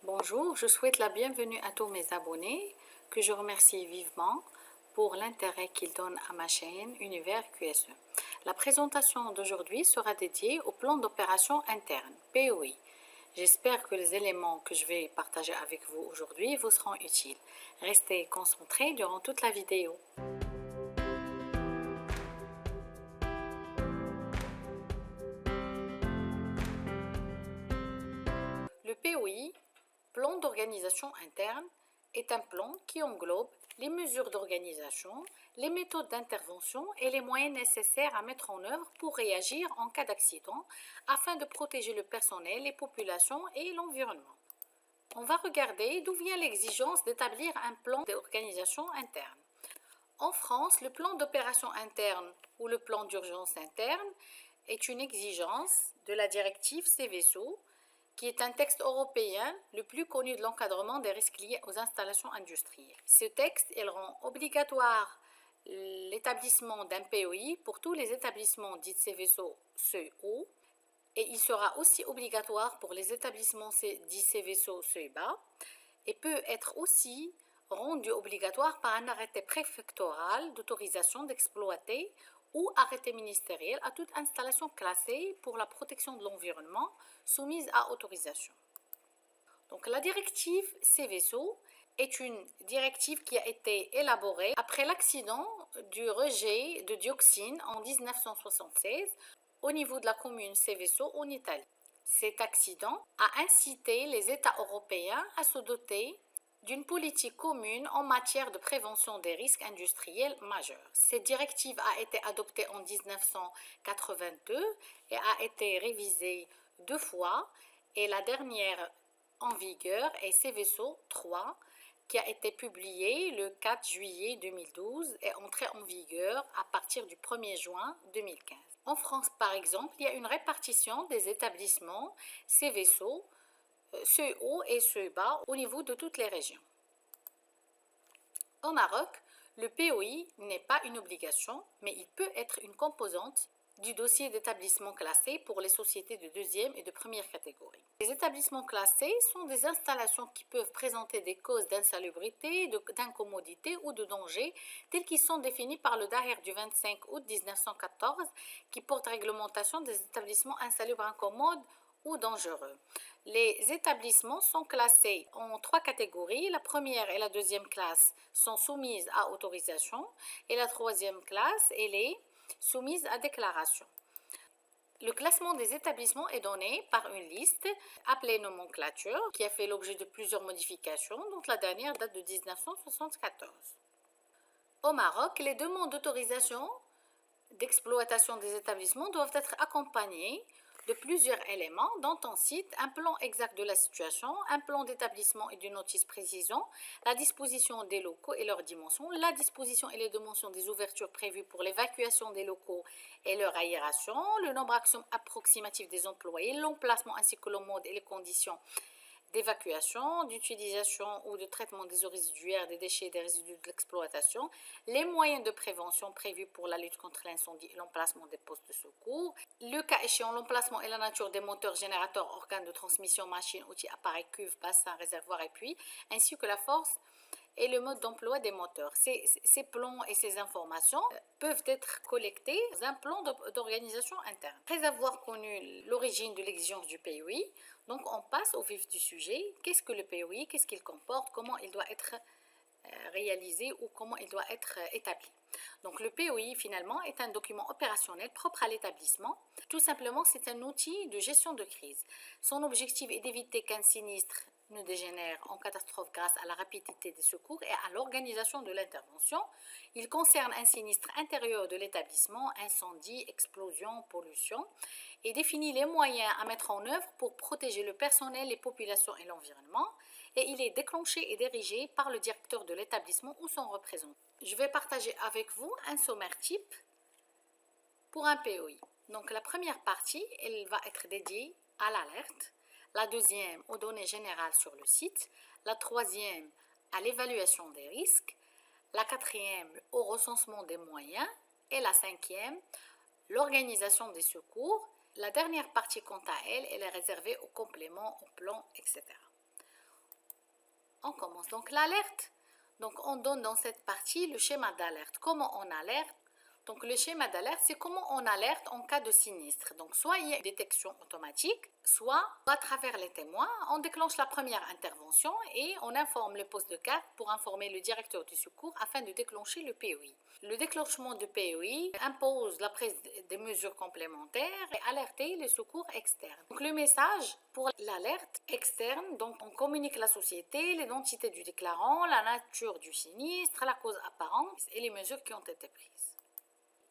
Bonjour, je souhaite la bienvenue à tous mes abonnés que je remercie vivement pour l'intérêt qu'ils donnent à ma chaîne Univers QSE. La présentation d'aujourd'hui sera dédiée au plan d'opération interne, POI. J'espère que les éléments que je vais partager avec vous aujourd'hui vous seront utiles. Restez concentrés durant toute la vidéo. Le POI, plan d'organisation interne, est un plan qui englobe les mesures d'organisation, les méthodes d'intervention et les moyens nécessaires à mettre en œuvre pour réagir en cas d'accident afin de protéger le personnel, les populations et l'environnement. On va regarder d'où vient l'exigence d'établir un plan d'organisation interne. En France, le plan d'opération interne ou le plan d'urgence interne est une exigence de la directive CVSO, qui est un texte européen le plus connu de l'encadrement des risques liés aux installations industrielles. Ce texte, il rend obligatoire l'établissement d'un POI pour tous les établissements dits CVSO Seuil haut, et il sera aussi obligatoire pour les établissements dits CVSO Seuil bas, et peut être aussi rendu obligatoire par un arrêté préfectoral d'autorisation d'exploiter ou arrêté ministériel à toute installation classée pour la protection de l'environnement soumise à autorisation. Donc la directive CVSO est une directive qui a été élaborée après l'accident du rejet de dioxine en 1976 au niveau de la commune Seveso en Italie. Cet accident a incité les États européens à se doter d'une politique commune en matière de prévention des risques industriels majeurs. Cette directive a été adoptée en 1982 et a été révisée 2 fois, et la dernière en vigueur est CVSO 3, qui a été publiée le 4 juillet 2012 et entrée en vigueur à partir du 1er juin 2015. En France, par exemple, il y a une répartition des établissements CVSO, ceux hauts et ceux bas, au niveau de toutes les régions. Au Maroc, le POI n'est pas une obligation, mais il peut être une composante du dossier d'établissement classé pour les sociétés de deuxième et de première catégorie. Les établissements classés sont des installations qui peuvent présenter des causes d'insalubrité, d'incommodité ou de danger, tels qu'ils sont définis par le Daher du 25 août 1914, qui porte réglementation des établissements insalubres, incommodes ou dangereux. Les établissements sont classés en 3 catégories. La première et la deuxième classe sont soumises à autorisation et la troisième classe, elle est soumise à déclaration. Le classement des établissements est donné par une liste appelée nomenclature, qui a fait l'objet de plusieurs modifications, dont la dernière date de 1974. Au Maroc, les demandes d'autorisation d'exploitation des établissements doivent être accompagnées de plusieurs éléments, dont on cite un plan exact de la situation, un plan d'établissement et d'une notice précisant la disposition des locaux et leurs dimensions, la disposition et les dimensions des ouvertures prévues pour l'évacuation des locaux et leur aération, le nombre approximatif des employés, l'emplacement ainsi que le mode et les conditions d'évacuation, d'utilisation ou de traitement des eaux résiduaires, des déchets et des résidus de l'exploitation, les moyens de prévention prévus pour la lutte contre l'incendie et l'emplacement des postes de secours, le cas échéant, l'emplacement et la nature des moteurs, générateurs, organes de transmission, machines, outils, appareils, cuves, bassins, réservoirs et puits, ainsi que la force et le mode d'emploi des moteurs. Ces plans et ces informations peuvent être collectés dans un plan d'organisation interne. Après avoir connu l'origine de l'exigence du POI, donc on passe au vif du sujet. Qu'est-ce que le POI? Qu'est-ce qu'il comporte? Comment il doit être réalisé ou comment il doit être établi? Donc le POI finalement est un document opérationnel propre à l'établissement. Tout simplement, c'est un outil de gestion de crise. Son objectif est d'éviter qu'un sinistre ne dégénère en catastrophe grâce à la rapidité des secours et à l'organisation de l'intervention. Il concerne un sinistre intérieur de l'établissement, incendie, explosion, pollution, et définit les moyens à mettre en œuvre pour protéger le personnel, les populations et l'environnement. Et il est déclenché et dirigé par le directeur de l'établissement ou son représentant. Je vais partager avec vous un sommaire type pour un POI. Donc la première partie, elle va être dédiée à l'alerte, la deuxième aux données générales sur le site, la troisième à l'évaluation des risques, la quatrième au recensement des moyens et la cinquième l'organisation des secours. La dernière partie, quant à elle, elle est réservée aux compléments, aux plans, etc. On commence donc l'alerte. Donc on donne dans cette partie le schéma d'alerte. Comment on alerte? Donc le schéma d'alerte, c'est comment on alerte en cas de sinistre. Donc soit il y a une détection automatique, soit à travers les témoins, on déclenche la première intervention et on informe le poste de garde pour informer le directeur du secours afin de déclencher le POI. Le déclenchement de POI impose la prise des mesures complémentaires et alerter les secours externes. Donc le message pour l'alerte externe, donc on communique la société, l'identité du déclarant, la nature du sinistre, la cause apparente et les mesures qui ont été prises.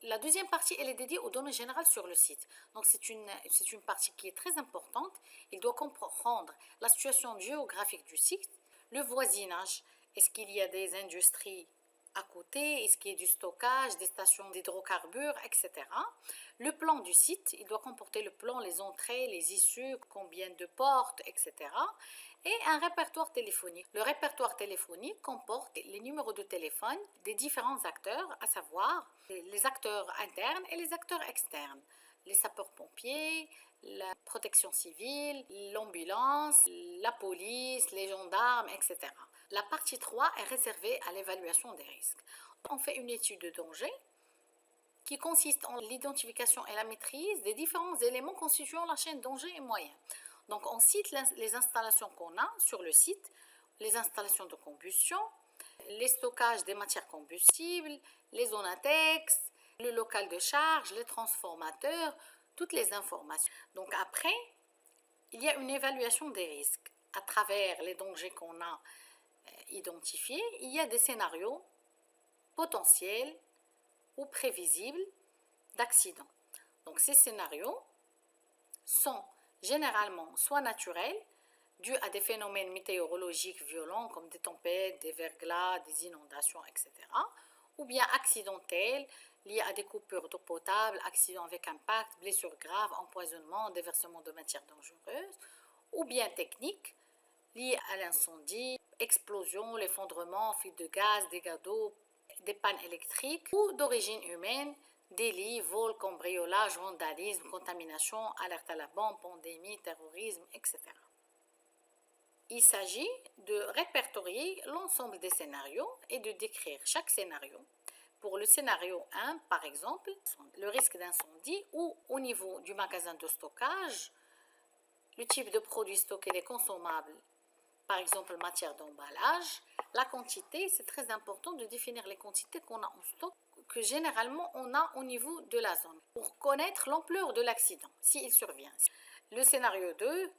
La deuxième partie, elle est dédiée aux données générales sur le site. Donc, c'est une partie qui est très importante. Il doit comprendre la situation géographique du site, le voisinage. Est-ce qu'il y a des industries à côté? Est-ce qu'il y a du stockage, des stations d'hydrocarbures, etc. Le plan du site, il doit comporter le plan, les entrées, les issues, combien de portes, etc. Et un répertoire téléphonique. Le répertoire téléphonique comporte les numéros de téléphone des différents acteurs, à savoir les acteurs internes et les acteurs externes. Les sapeurs-pompiers, la protection civile, l'ambulance, la police, les gendarmes, etc. La partie 3 est réservée à l'évaluation des risques. On fait une étude de danger qui consiste en l'identification et la maîtrise des différents éléments constituant la chaîne danger et moyen. Donc on cite les installations qu'on a sur le site, les installations de combustion, les stockages des matières combustibles, les zones annexes, le local de charge, les transformateurs, toutes les informations. Donc après, il y a une évaluation des risques. À travers les dangers qu'on a identifiés, il y a des scénarios potentiels ou prévisibles d'accidents. Donc ces scénarios sont généralement soit naturels, dus à des phénomènes météorologiques violents comme des tempêtes, des verglas, des inondations, etc. Ou bien accidentels, liés à des coupures d'eau potable, accidents avec impact, blessures graves, empoisonnement, déversement de matières dangereuses, ou bien techniques, liés à l'incendie, explosion, l'effondrement, fuite de gaz, dégâts d'eau, des pannes électriques, ou d'origine humaine, délits, vols, cambriolage, vandalisme, contamination, alerte à la bombe, pandémie, terrorisme, etc. Il s'agit de répertorier l'ensemble des scénarios et de décrire chaque scénario. Pour le scénario 1, par exemple, le risque d'incendie ou au niveau du magasin de stockage, le type de produit stocké, les consommables, par exemple matière d'emballage, la quantité, c'est très important de définir les quantités qu'on a en stock, que généralement on a au niveau de la zone, pour connaître l'ampleur de l'accident, s'il survient. Le scénario 2,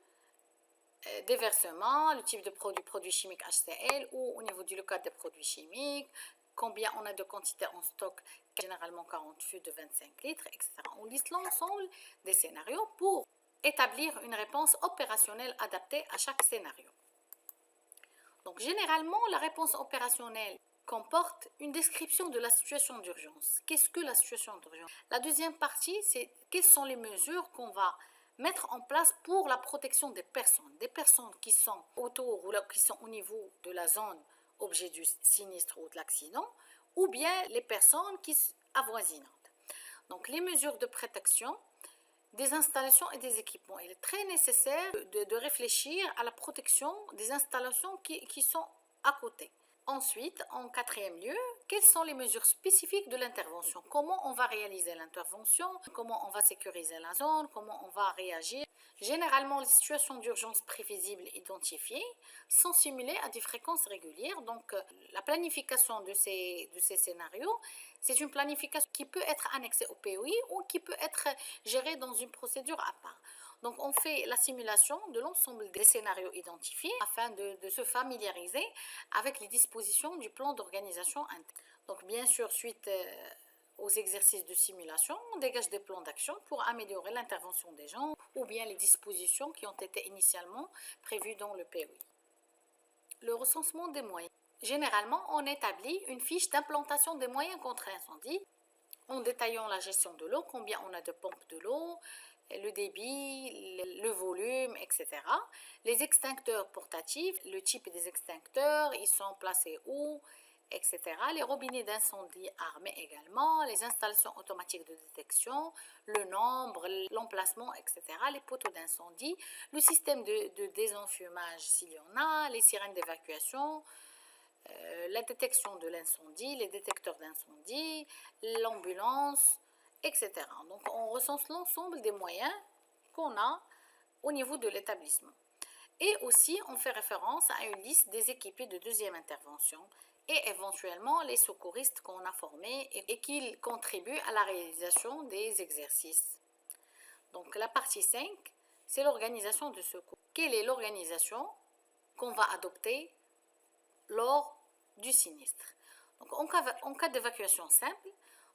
déversement, le type de produit chimique HCl ou au niveau du local des produits chimiques, combien on a de quantité en stock, généralement 40 fûts de 25 litres, etc. On liste l'ensemble des scénarios pour établir une réponse opérationnelle adaptée à chaque scénario. Donc généralement, la réponse opérationnelle comporte une description de la situation d'urgence. Qu'est-ce que la situation d'urgence? La deuxième partie, c'est quelles sont les mesures qu'on va mettre en place pour la protection des personnes qui sont autour ou qui sont au niveau de la zone objet du sinistre ou de l'accident, ou bien les personnes qui sont avoisinantes. Donc les mesures de protection des installations et des équipements. Il est très nécessaire de réfléchir à la protection des installations qui sont à côté. Ensuite, en quatrième lieu, quelles sont les mesures spécifiques de l'intervention? Comment on va réaliser l'intervention? Comment on va sécuriser la zone? Comment on va réagir? Généralement, les situations d'urgence prévisibles identifiées sont simulées à des fréquences régulières. Donc, la planification de ces scénarios, c'est une planification qui peut être annexée au POI ou qui peut être gérée dans une procédure à part. Donc, on fait la simulation de l'ensemble des scénarios identifiés afin de se familiariser avec les dispositions du plan d'organisation interne. Donc, bien sûr, suite aux exercices de simulation, on dégage des plans d'action pour améliorer l'intervention des gens ou bien les dispositions qui ont été initialement prévues dans le POI. Le recensement des moyens. Généralement, on établit une fiche d'implantation des moyens contre incendie en détaillant la gestion de l'eau, combien on a de pompes de l'eau, le débit, le volume, etc. Les extincteurs portatifs, le type des extincteurs, ils sont placés où, etc. Les robinets d'incendie armés également, les installations automatiques de détection, le nombre, l'emplacement, etc. Les poteaux d'incendie, le système de désenfumage s'il y en a, les sirènes d'évacuation, la détection de l'incendie, les détecteurs d'incendie, l'ambulance, etc. Donc on recense l'ensemble des moyens qu'on a au niveau de l'établissement. Et aussi, on fait référence à une liste des équipés de deuxième intervention et éventuellement les secouristes qu'on a formés et qui contribuent à la réalisation des exercices. Donc la partie 5, c'est l'organisation de secours. Quelle est l'organisation qu'on va adopter lors du sinistre? Donc en cas d'évacuation simple,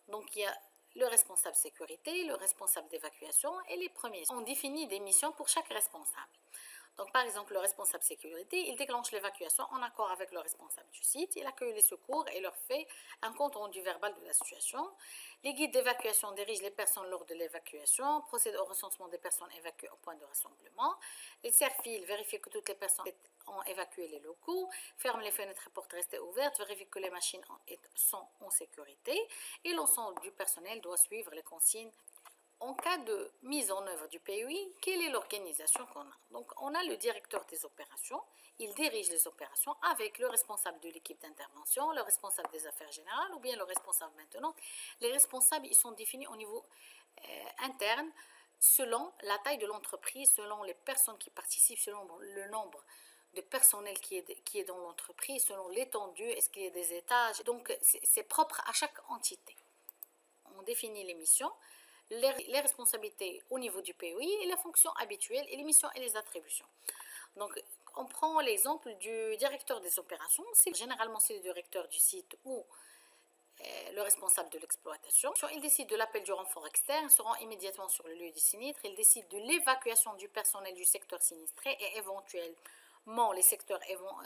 donc il y a le responsable sécurité, le responsable d'évacuation et les premiers. On définit des missions pour chaque responsable. Donc, par exemple, le responsable sécurité, il déclenche l'évacuation en accord avec le responsable du site, il accueille les secours et leur fait un compte rendu verbal de la situation. Les guides d'évacuation dirigent les personnes lors de l'évacuation, procèdent au recensement des personnes évacuées au point de rassemblement. Les serre-files vérifient que toutes les personnes ont évacué les locaux, ferment les fenêtres et portes restées ouvertes, vérifient que les machines sont en sécurité et l'ensemble du personnel doit suivre les consignes. En cas de mise en œuvre du POI, quelle est l'organisation qu'on a? Donc, on a le directeur des opérations, il dirige les opérations avec le responsable de l'équipe d'intervention, le responsable des affaires générales ou bien le responsable maintenant. Les responsables, ils sont définis au niveau interne selon la taille de l'entreprise, selon les personnes qui participent, selon le nombre de personnel qui est dans l'entreprise, selon l'étendue, est-ce qu'il y a des étages. Donc, c'est propre à chaque entité. On définit les missions, les responsabilités au niveau du POI et la fonction habituelle et les missions et les attributions. Donc, on prend l'exemple du directeur des opérations. Généralement, c'est le directeur du site ou le responsable de l'exploitation. Il décide de l'appel du renfort externe, se rend immédiatement sur le lieu du sinistre. Il décide de l'évacuation du personnel du secteur sinistré et éventuellement les secteurs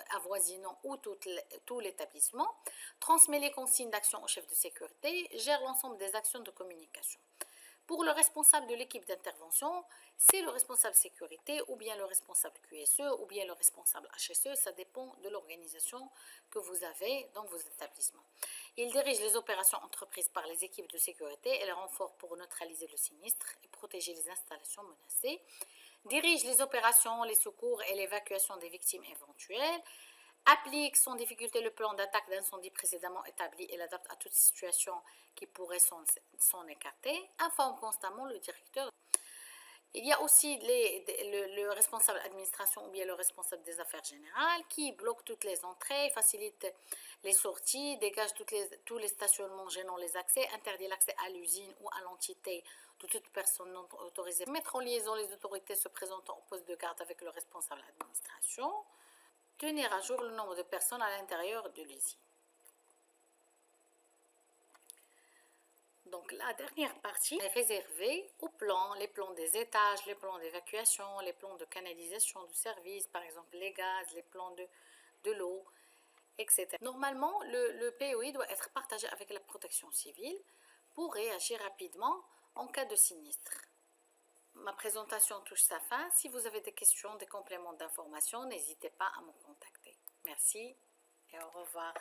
avoisinants ou tout l'établissement, transmet les consignes d'action au chef de sécurité, gère l'ensemble des actions de communication. Pour le responsable de l'équipe d'intervention, c'est le responsable sécurité ou bien le responsable QSE ou bien le responsable HSE, ça dépend de l'organisation que vous avez dans vos établissements. Il dirige les opérations entreprises par les équipes de sécurité et les renforts pour neutraliser le sinistre et protéger les installations menacées, dirige les opérations, les secours et l'évacuation des victimes éventuelles, applique sans difficulté le plan d'attaque d'incendie précédemment établi et l'adapte à toute situation qui pourrait s'en écarter, informe constamment le directeur. Il y a aussi le responsable administration ou bien le responsable des affaires générales qui bloque toutes les entrées, facilite les sorties, dégage tous les stationnements gênant les accès, interdit l'accès à l'usine ou à l'entité de toute personne non autorisée, mettre en liaison les autorités se présentant au poste de garde avec le responsable d'administration, tenir à jour le nombre de personnes à l'intérieur de l'usine. Donc la dernière partie est réservée aux plans, les plans des étages, les plans d'évacuation, les plans de canalisation du service, par exemple les gaz, les plans de l'eau, etc. Normalement, le POI doit être partagé avec la protection civile pour réagir rapidement en cas de sinistre. Ma présentation touche sa fin. Si vous avez des questions, des compléments d'information, n'hésitez pas à me contacter. Merci et au revoir.